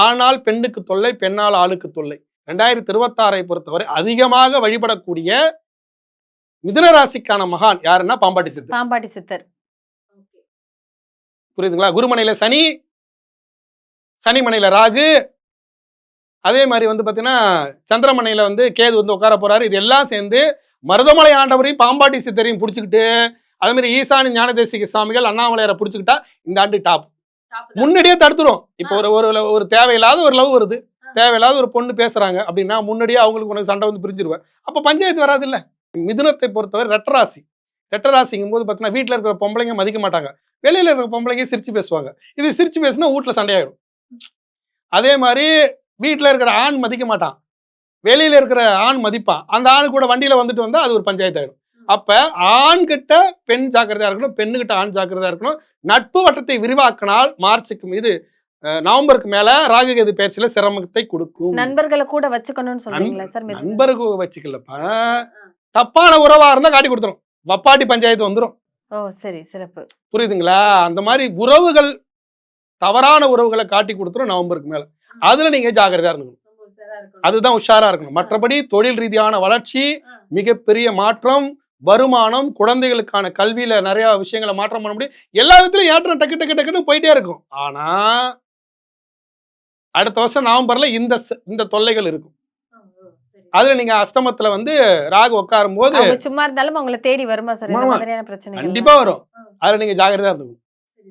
ஆனால் பெண்ணுக்கு தொல்லை, பெண்ணால் ஆளுக்கு தொல்லை. 2026 பொறுத்தவரை அதிகமாக வழிபடக்கூடிய மிதுன ராசிக்கான மகான் யாருன்னா பாம்பாட்டி சித்தர். பாம்பாட்டி சித்தர். புரியுதுங்களா? குருமனையில சனி, சனி மனையில ராகு, அதே மாதிரி வந்து பாத்தீங்கன்னா சந்திரமனையில வந்து கேது வந்து உட்கார போறாரு. இது எல்லாம் சேர்ந்து மருதமலை ஆண்டவரையும் பாம்பாட்டி சித்தரையும் பிடிச்சிக்கிட்டு, அதே மாதிரி ஈசானி ஞானதேசிக சுவாமிகள் அண்ணாமலையாரை பிடிச்சிக்கிட்டா இந்த ஆண்டு டாப். முன்னாடியே தடுத்துரும். இப்போ ஒரு தேவையில்லாத ஒரு லவ் வருது, தேவையில்லாத ஒரு பொண்ணு பேசுறாங்க அப்படின்னா முன்னாடியே அவங்களுக்கு உனக்கு சண்டை வந்து பிரிஞ்சிருவேன். அப்ப பஞ்சாயத்து வராது இல்ல. மிதுனத்தை பொறுத்தவரை ரெட்டராசி. ரெட்டராசிங்கும் போது பாத்தீங்கன்னா வீட்டுல இருக்கிற பொம்பளைங்க மதிக்க மாட்டாங்க, வெளியில இருக்கிற பொம்பளைங்க சிரிச்சு பேசுவாங்க. இது சிரிச்சு பேசுனா வீட்டுல சண்டையாயிடும். அதே மாதிரி வீட்டுல இருக்கிற ஆண் மதிக்க மாட்டான், வெளியில இருக்கிற ஆண் மதிப்பான். அந்த ஆண் கூட வண்டியில வந்துட்டு வந்தா அது ஒரு பஞ்சாயத்து ஆயிடும். அப்ப ஆண் கிட்ட பெண் ஜாக்கிரதையா இருக்கணும், பெண்ணு கிட்ட ஆண் ஜாக்கிரதையா இருக்கணும். நட்பு வட்டத்தை விரிவாக்கினால் மார்ச்சுக்கு மீது நவம்பருக்கு மேல ராகுகேது பயிற்சியில சிரமத்தை கொடுக்கும். நண்பர்களை கூட வச்சுக்கணும்னு சொல்றீங்களா சார்? நண்பர்கள் வச்சுக்கலப்பா, தப்பான உறவா இருந்தா காட்டி கொடுத்துரும், வப்பாட்டி பஞ்சாயத்து வந்துடும். ஓ சரி, சிறப்பு. புரியுதுங்களா? அந்த மாதிரி உறவுகள், தவறான உறவுகளை காட்டி கொடுத்துரும் நவம்பருக்கு மேல. அதுல நீங்க ஜாக்கிரதையா இருந்துக்கணும், அதுதான் உஷாரா இருக்கணும். மற்றபடி தொழில் ரீதியான வளர்ச்சி, மிகப்பெரிய மாற்றம், வருமானம், குழந்தைகளுக்கான கல்வியில நிறைய விஷயங்களை மாற்றம் பண்ண முடியும். எல்லா விதத்திலும் ஏற்றம் டக்கு டக்கு டக்குன்னு போயிட்டே இருக்கும். ஆனா அடுத்த வருஷம் நவம்பர்ல இந்த தொல்லைகள் இருக்கும். அதுல நீங்க அஷ்டமத்துல வந்து ராகு உட்காரும் போது சும்மா இருந்தாலும் உங்களை தேடி வருமா சார்? கண்டிப்பா வரும். அதுல நீங்க ஜாக்கிரதையா இருந்துக்கணும்.